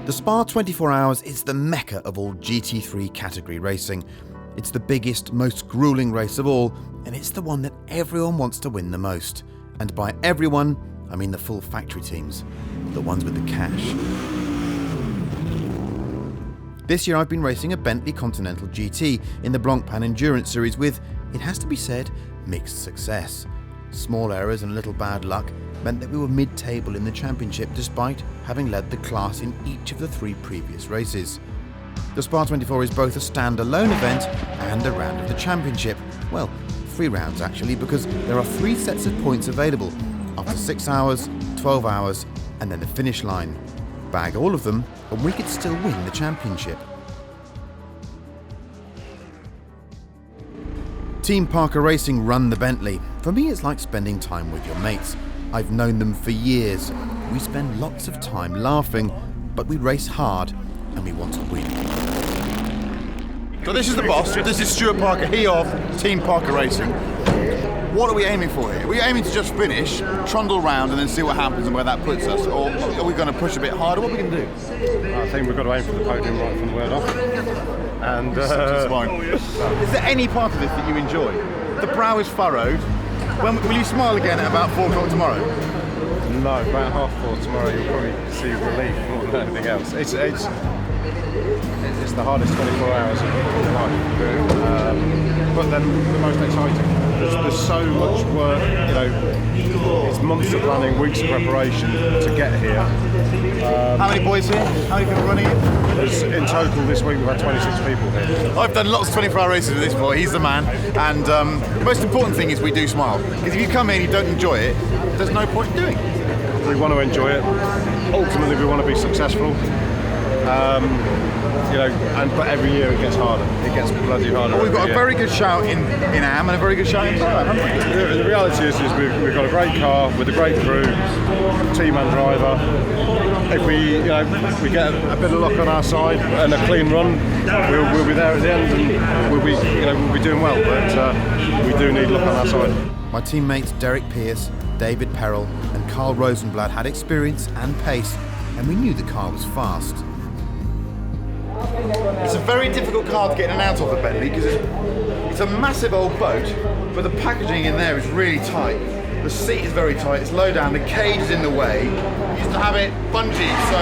The Spa 24 Hours is the mecca of all GT3 category racing. It's the biggest, most grueling race of all, and it's the one that everyone wants to win the most. And by everyone, I mean the full factory teams, the ones with the cash. This year I've been racing a Bentley Continental GT in the Blancpain Endurance Series with, it has to be said, mixed success. Small errors and a little bad luck meant that we were mid-table in the championship despite having led the class in each of the 3 previous races. The Spa 24 is both a standalone event and a round of the championship. Well, 3 rounds actually, because there are 3 sets of points available after 6 hours, 12 hours and then the finish line. Bag all of them and we could still win the championship. Team Parker Racing run the Bentley. For me it's like spending time with your mates. I've known them for years. We spend lots of time laughing, but we race hard and we want to win. So this is the boss, this is Stuart Parker, he of Team Parker Racing. What are we aiming for here? Are we aiming to just finish, trundle round and then see what happens and where that puts us? Or are we going to push a bit harder? What are we going to do? I think we've got to aim for the podium right from the word off. And is there any part of this that you enjoy? The brow is furrowed. Will you smile again at about 4 o'clock tomorrow? No, about 4:30 tomorrow you'll probably see relief more than anything else. It's the hardest 24 hours of your life, but then the most exciting. There's so much work, you know, it's months of planning, weeks of preparation to get here. How many boys here? How many people running it? In total this week we've had 26 people here. I've done lots of 24-hour races with this boy, he's the man. And the most important thing is we do smile. Because if you come in and you don't enjoy it, there's no point in doing it. We want to enjoy it. Ultimately we want to be successful. You know, but every year it gets harder. It gets bloody harder. Well, we've got a very good shout in Am and a very good shout in Brian, haven't we? The reality is we've got a great car with a great crew, team and driver. If we get a bit of luck on our side and a clean run, we'll be there at the end and we'll be doing well. But we do need luck on our side. My teammates Derek Pearce, David Perrell and Carl Rosenblatt had experience and pace, and we knew the car was fast. It's a very difficult car to get in and out of the Bentley because it's a massive old boat, but the packaging in there is really tight. The seat is very tight, it's low down, the cage is in the way. You used to have it bungee, so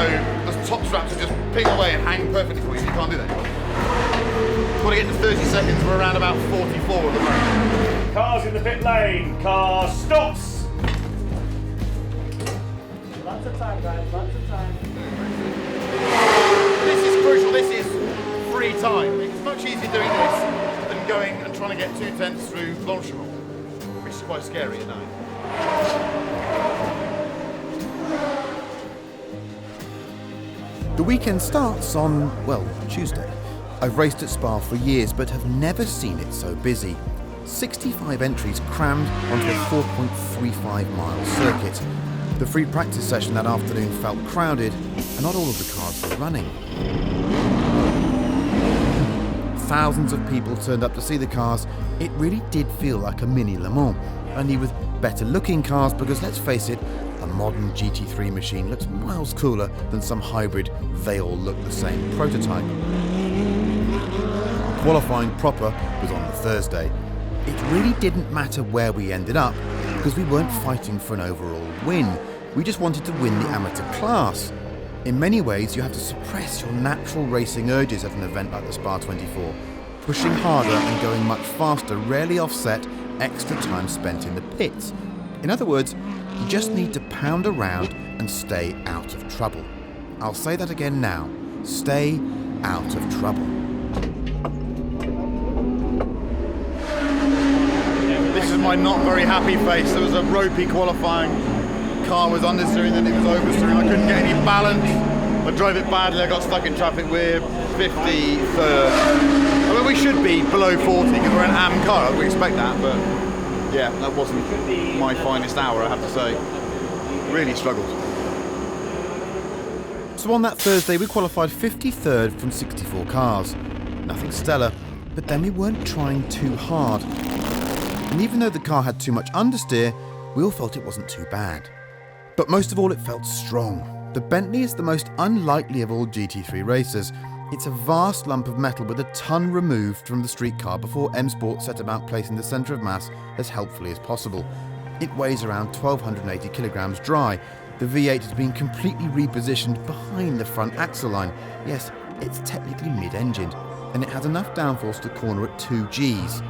the top straps would just ping away and hang perfectly for you. You can't do that. Want to get to 30 seconds, we're around about 44 at the moment. Cars in the pit lane, car stops! Lots of time guys, lots of time. This is crucial, this is free time. It's much easier doing this than going and trying to get 2/10 through Blanchimont, which is quite scary at night. The weekend starts on, well, Tuesday. I've raced at Spa for years but have never seen it so busy. 65 entries crammed onto a 4.35-mile circuit. The free practice session that afternoon felt crowded and not all of the cars were running. Thousands of people turned up to see the cars. It really did feel like a mini Le Mans, only with better looking cars because let's face it, a modern GT3 machine looks miles cooler than some hybrid they all look the same prototype. Qualifying proper was on the Thursday. It really didn't matter where we ended up because we weren't fighting for an overall win. We just wanted to win the amateur class. In many ways, you have to suppress your natural racing urges at an event like the Spa 24. Pushing harder and going much faster rarely offset extra time spent in the pits. In other words, you just need to pound around and stay out of trouble. I'll say that again now. Stay out of trouble. This is my not very happy face. There was a ropey qualifying. Car was understeering, then it was oversteering. I couldn't get any balance. I drove it badly. I got stuck in traffic. We're 53rd. I mean, we should be below 40 because we're an AM car. We expect that, but yeah, that wasn't my finest hour, I have to say. Really struggled. So on that Thursday we qualified 53rd from 64 cars. Nothing stellar, but then we weren't trying too hard. And even though the car had too much understeer, we all felt it wasn't too bad. But most of all, it felt strong. The Bentley is the most unlikely of all GT3 racers. It's a vast lump of metal with a ton removed from the street car before M Sport set about placing the centre of mass as helpfully as possible. It weighs around 1,280 kilograms dry. The V8 has been completely repositioned behind the front axle line. Yes, it's technically mid-engined, and it has enough downforce to corner at 2 Gs.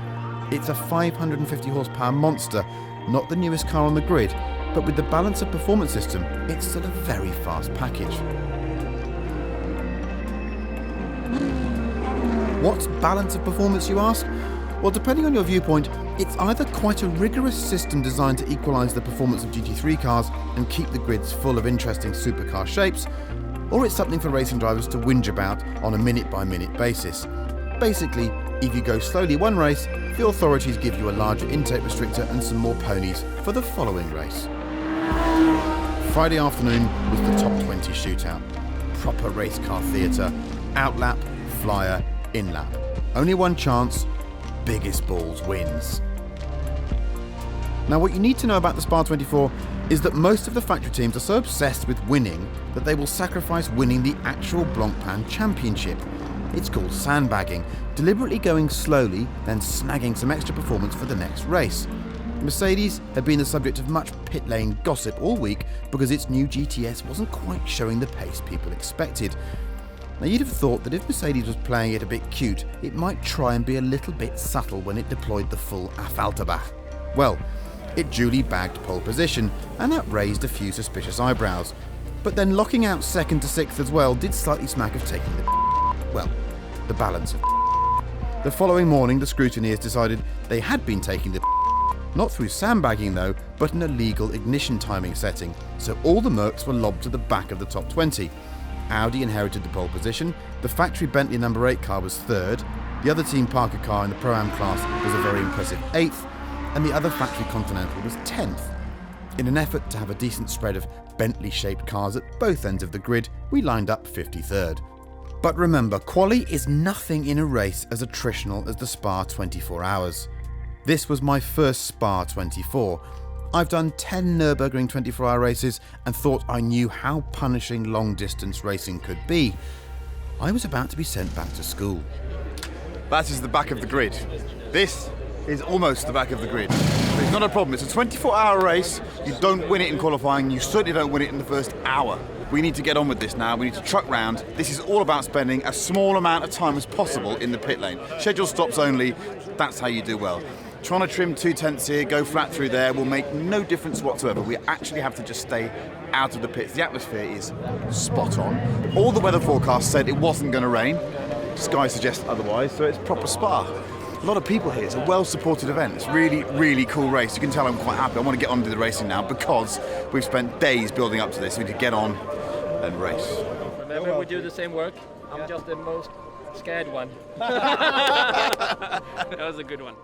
It's a 550 horsepower monster, not the newest car on the grid, but with the balance of performance system, it's still a very fast package. What's balance of performance, you ask? Well, depending on your viewpoint, it's either quite a rigorous system designed to equalise the performance of GT3 cars and keep the grids full of interesting supercar shapes, or it's something for racing drivers to whinge about on a minute-by-minute basis. Basically, if you go slowly one race, the authorities give you a larger intake restrictor and some more ponies for the following race. Friday afternoon was the top 20 shootout. Proper race car theatre, outlap, flyer, in-lap. Only one chance, biggest balls wins. Now what you need to know about the Spa 24 is that most of the factory teams are so obsessed with winning that they will sacrifice winning the actual Blancpain Championship. It's called sandbagging, deliberately going slowly, then snagging some extra performance for the next race. Mercedes had been the subject of much pit lane gossip all week because its new GTS wasn't quite showing the pace people expected. Now you'd have thought that if Mercedes was playing it a bit cute, it might try and be a little bit subtle when it deployed the full Affalterbach. Well, it duly bagged pole position, and that raised a few suspicious eyebrows. But then locking out 2nd to 6th as well did slightly smack of taking the balance of. The following morning, the scrutineers decided they had been taking the not through sandbagging though, but an illegal ignition timing setting, so all the Mercs were lobbed to the back of the top 20. Audi inherited the pole position, the factory Bentley number 8 car was 3rd, the other Team Parker car in the Pro-Am class was a very impressive 8th, and the other factory Continental was 10th. In an effort to have a decent spread of Bentley-shaped cars at both ends of the grid, we lined up 53rd. But remember, quali is nothing in a race as attritional as the Spa 24 hours. This was my first Spa 24. I've done 10 Nürburgring 24-hour races and thought I knew how punishing long-distance racing could be. I was about to be sent back to school. That is the back of the grid. This is almost the back of the grid. But it's not a problem. It's a 24-hour race. You don't win it in qualifying. You certainly don't win it in the first hour. We need to get on with this now. We need to truck round. This is all about spending a small amount of time as possible in the pit lane. Scheduled stops only. That's how you do well. Trying to trim 2/10 here, go flat through there will make no difference whatsoever. We actually have to just stay out of the pits. The atmosphere is spot on. All the weather forecasts said it wasn't going to rain. Sky suggests otherwise, so it's proper Spa. A lot of people here. It's a well-supported event. It's really, really cool race. You can tell I'm quite happy. I want to get on to the racing now because we've spent days building up to this. We need to get on and race. Remember, we do the same work. I'm just the most scared one. That was a good one.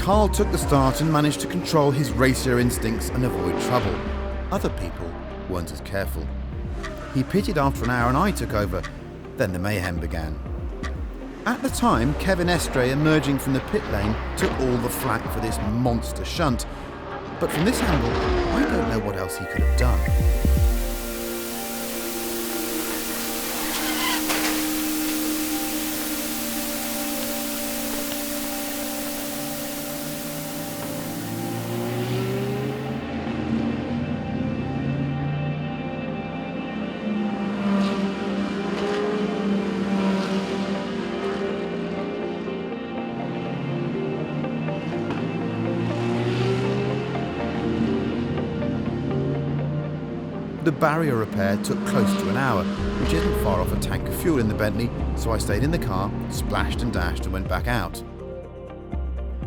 Carl took the start and managed to control his racer instincts and avoid trouble. Other people weren't as careful. He pitted after an hour and I took over. Then the mayhem began. At the time, Kevin Estre, emerging from the pit lane, took all the flack for this monster shunt. But from this angle, I don't know what else he could have done. The barrier repair took close to an hour, which isn't far off a tank of fuel in the Bentley, so I stayed in the car, splashed and dashed and went back out.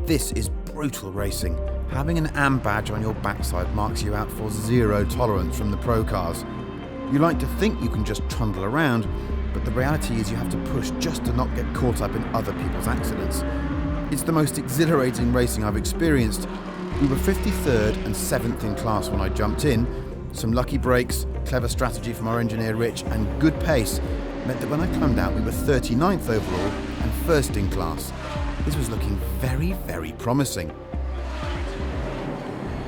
This is brutal racing. Having an AM badge on your backside marks you out for zero tolerance from the pro cars. You like to think you can just trundle around, but the reality is you have to push just to not get caught up in other people's accidents. It's the most exhilarating racing I've experienced. We were 53rd and 7th in class when I jumped in. Some lucky brakes, clever strategy from our engineer Rich, and good pace meant that when I climbed out we were 39th overall and 1st in class. This was looking very, very promising.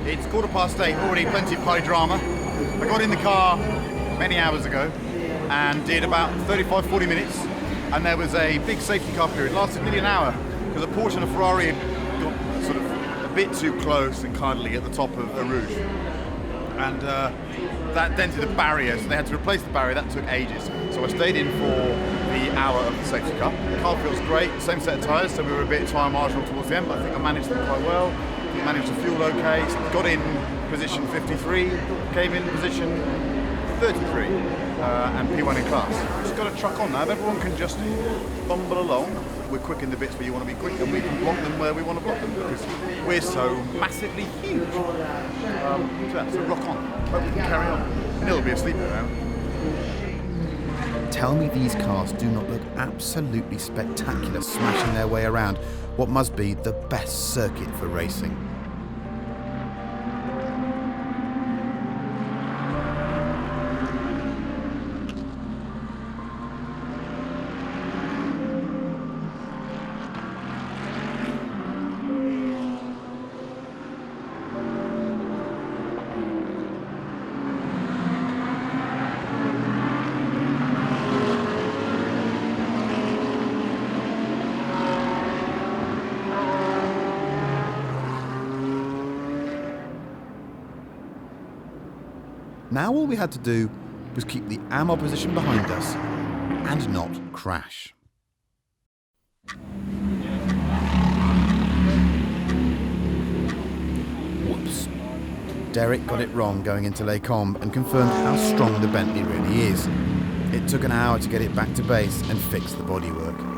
It's 8:15, already plenty of party drama. I got in the car many hours ago and did about 35-40 minutes, and there was a big safety car period. It lasted nearly an hour because a Porsche and a Ferrari had got sort of a bit too close and cuddly at the top of Eau Rouge. And that dented the barrier, so they had to replace the barrier. That took ages. So I stayed in for the hour of the safety car. The car feels great, same set of tyres, so we were a bit tyre marginal towards the end, but I think I managed them quite well. Managed to fuel okay, got in position 53, came in position 33, and P1 in class. Just got to truck on now. If everyone can just bumble along, we're quick in the bits where you want to be quick, and we can block them where we want to block them, because we're so massively huge. So rock on. Hope we can carry on. Neil will be asleep now. Tell me these cars do not look absolutely spectacular smashing their way around what must be the best circuit for racing. Now all we had to do was keep the AM opposition behind us and not crash. Whoops. Derek got it wrong going into Les Combes and confirmed how strong the Bentley really is. It took an hour to get it back to base and fix the bodywork.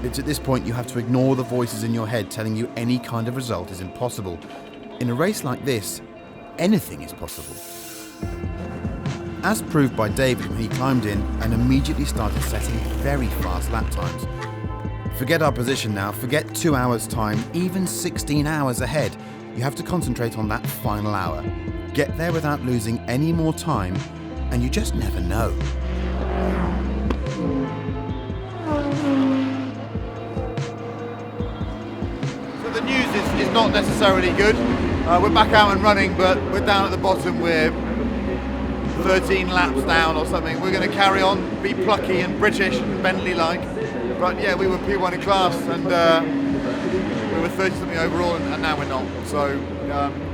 It's at this point you have to ignore the voices in your head telling you any kind of result is impossible. In a race like this, anything is possible. as proved by David when he climbed in and immediately started setting very fast lap times. Forget our position now, forget 2 hours time, even 16 hours ahead. You have to concentrate on that final hour. Get there without losing any more time, and you just never know. So the news is not necessarily good. We're back out and running, but we're down at the bottom. We're 13 laps down or something. We're going to carry on, be plucky and British, Bentley-like. But yeah, we were P1 in class, and we were 30-something overall, and now we're not. So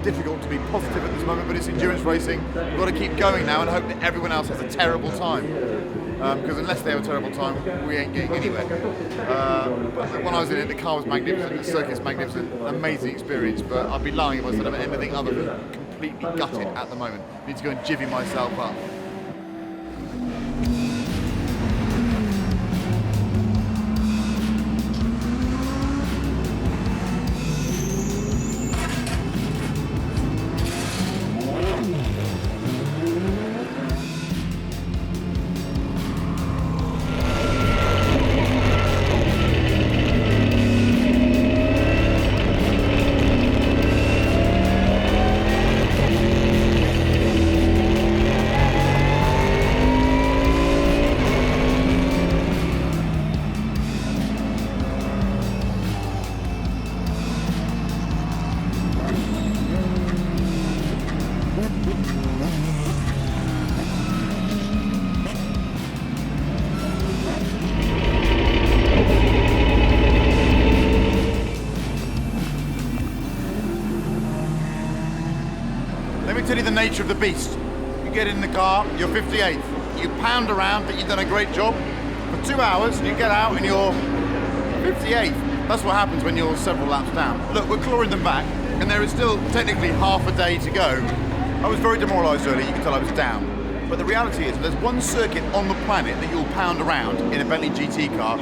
difficult to be positive at this moment, but it's endurance racing. We've got to keep going now and hope that everyone else has a terrible time. Because unless they have a terrible time, we ain't getting anywhere. But when I was in it, the car was magnificent, the circuit's magnificent, amazing experience. But I'd be lying if I said I'm anything other than completely gutted at the moment. I need to go and jivvy myself up. Tell you the nature of the beast. You get in the car, you're 58th. You pound around, think you've done a great job. For 2 hours, you get out and you're 58th. That's what happens when you're several laps down. Look, we're clawing them back, and there is still technically half a day to go. I was very demoralised earlier, you can tell I was down. But the reality is, there's one circuit on the planet that you'll pound around in a Bentley GT car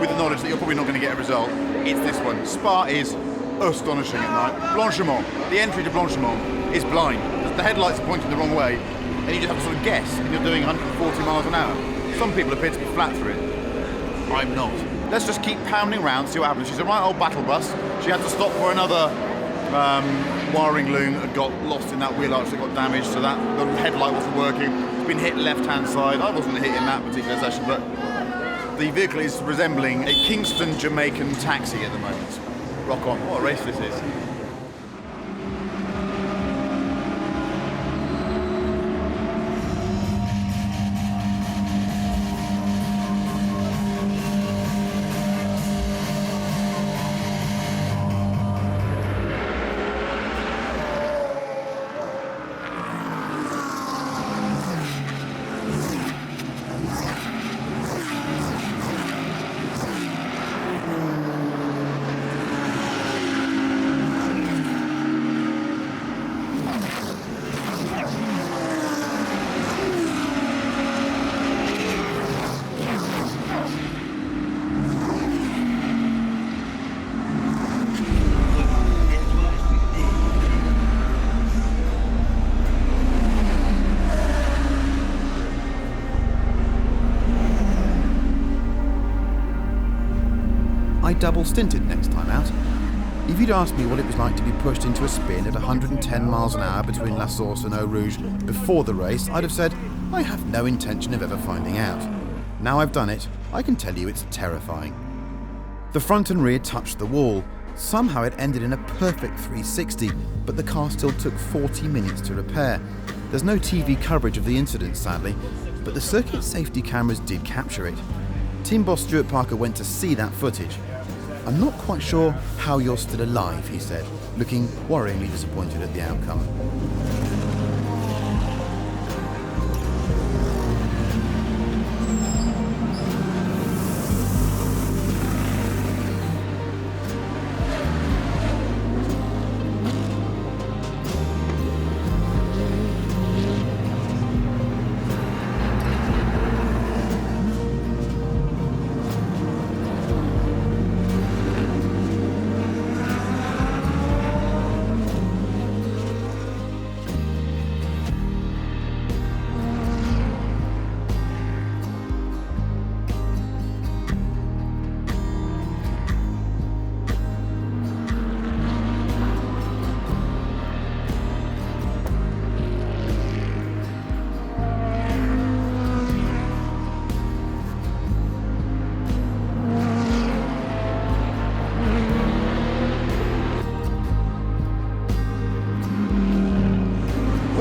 with the knowledge that you're probably not going to get a result. It's this one. Spa is astonishing at night. Blanchiment, the entry to Blanchiment is blind. The headlights are pointing the wrong way, and you just have to sort of guess if you're doing 140 miles an hour. Some people appear to be flat through it. I'm not. Let's just keep pounding around, see what happens. She's a right old battle bus. She had to stop for another wiring loom that got lost in that wheel arch that got damaged, so that the headlight wasn't working. It's been hit left-hand side. I wasn't hit in that particular session, but the vehicle is resembling a Kingston Jamaican taxi at the moment. Rock on. What a race this is. I double stinted next time out. If you'd asked me what it was like to be pushed into a spin at 110 miles an hour between La Source and Eau Rouge before the race, I'd have said, I have no intention of ever finding out. Now I've done it, I can tell you it's terrifying. The front and rear touched the wall. Somehow it ended in a perfect 360, but the car still took 40 minutes to repair. There's no TV coverage of the incident, sadly, but the circuit safety cameras did capture it. Team boss Stuart Parker went to see that footage. I'm not quite sure how you're still alive, he said, looking worryingly disappointed at the outcome.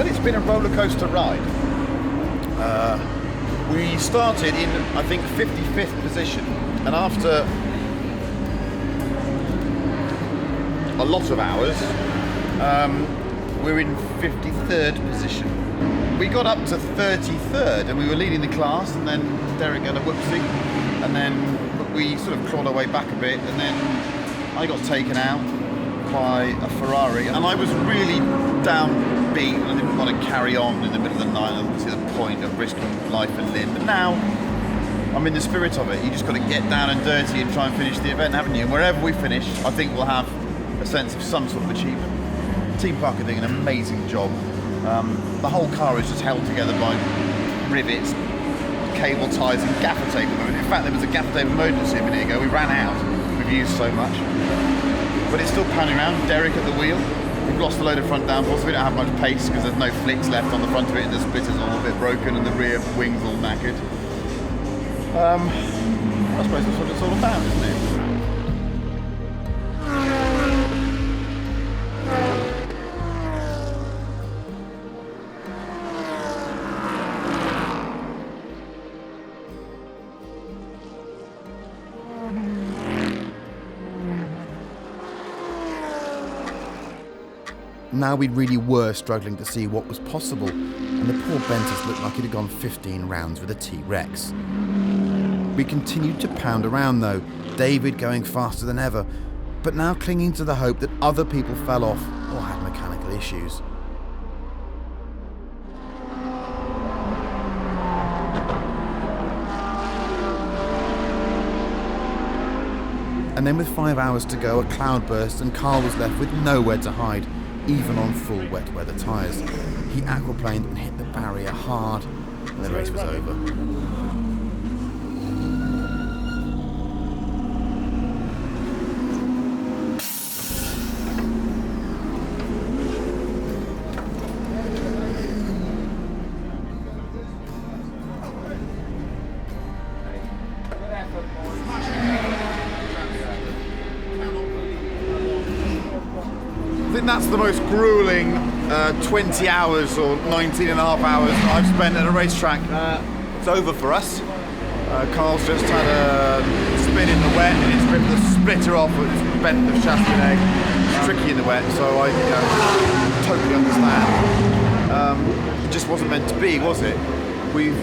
Well, it's been a roller coaster ride. We started in, I think, 55th position, and after a lot of hours, we're in 53rd position. We got up to 33rd, and we were leading the class, and then Derek had a whoopsie, and then we sort of clawed our way back a bit, and then I got taken out by a Ferrari, and I was really downbeat, and I didn't want to carry on in the middle of the night. I didn't see the point of risking life and limb. But now I'm in the spirit of it. You just got to get down and dirty and try and finish the event, haven't you? And wherever we finish, I think we'll have a sense of some sort of achievement. Team Park are doing an amazing job. The whole car is just held together by rivets, cable ties and gaffer tape at the moment. In fact, there was a gaffer tape emergency a minute ago. We ran out. We've used so much. But it's still panning around. Derek at the wheel. We've lost a load of front downforce, so we don't have much pace because there's no flicks left on the front of it, and the splitter's all a bit broken and the rear wing's all knackered. I suppose that's what it's all about, isn't it? Now we really were struggling to see what was possible, and the poor Bentis looked like he'd gone 15 rounds with a T-Rex. We continued to pound around though, David going faster than ever, but now clinging to the hope that other people fell off or had mechanical issues. And then with 5 hours to go, a cloud burst and Carl was left with nowhere to hide, even on full wet weather tyres. He aquaplaned and hit the barrier hard, and the race was over. I think that's the most grueling 20 hours or 19 and a half hours I've spent at a racetrack. It's over for us. Carl's just had a spin in the wet and it's ripped the splitter off, it's bent the chassis and egg. It's tricky in the wet, so I totally understand. It just wasn't meant to be, was it? We've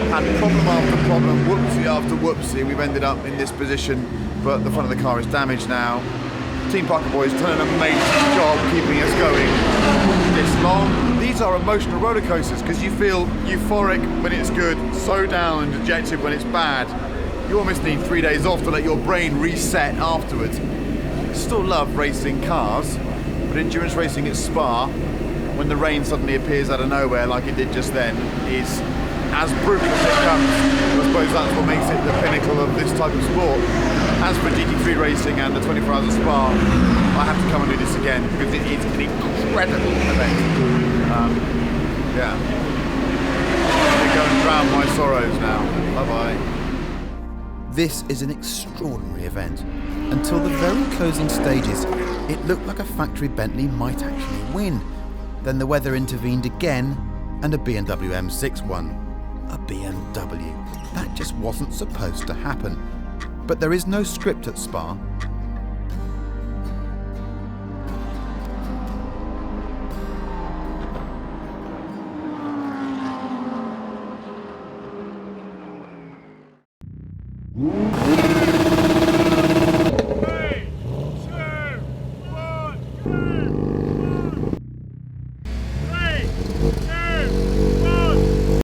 had problem after problem, whoopsie after whoopsie. We've ended up in this position, but the front of the car is damaged now. Team Parker boys done an amazing job keeping us going this long. These are emotional roller coasters because you feel euphoric when it's good, so down and dejected when it's bad. You almost need 3 days off to let your brain reset afterwards. Still love racing cars, but endurance racing at Spa, when the rain suddenly appears out of nowhere like it did just then, is as brutal as it comes. I suppose that's what makes it the pinnacle of this type of sport. As for GT3 racing and the 24 Hours of Spa, I have to come and do this again because it is an incredible event. Yeah. I'm gonna go and drown my sorrows now. Bye-bye. This is an extraordinary event. Until the very closing stages, it looked like a factory Bentley might actually win. Then the weather intervened again, and a BMW M6 won. A BMW. That just wasn't supposed to happen. But there is no script at Spa.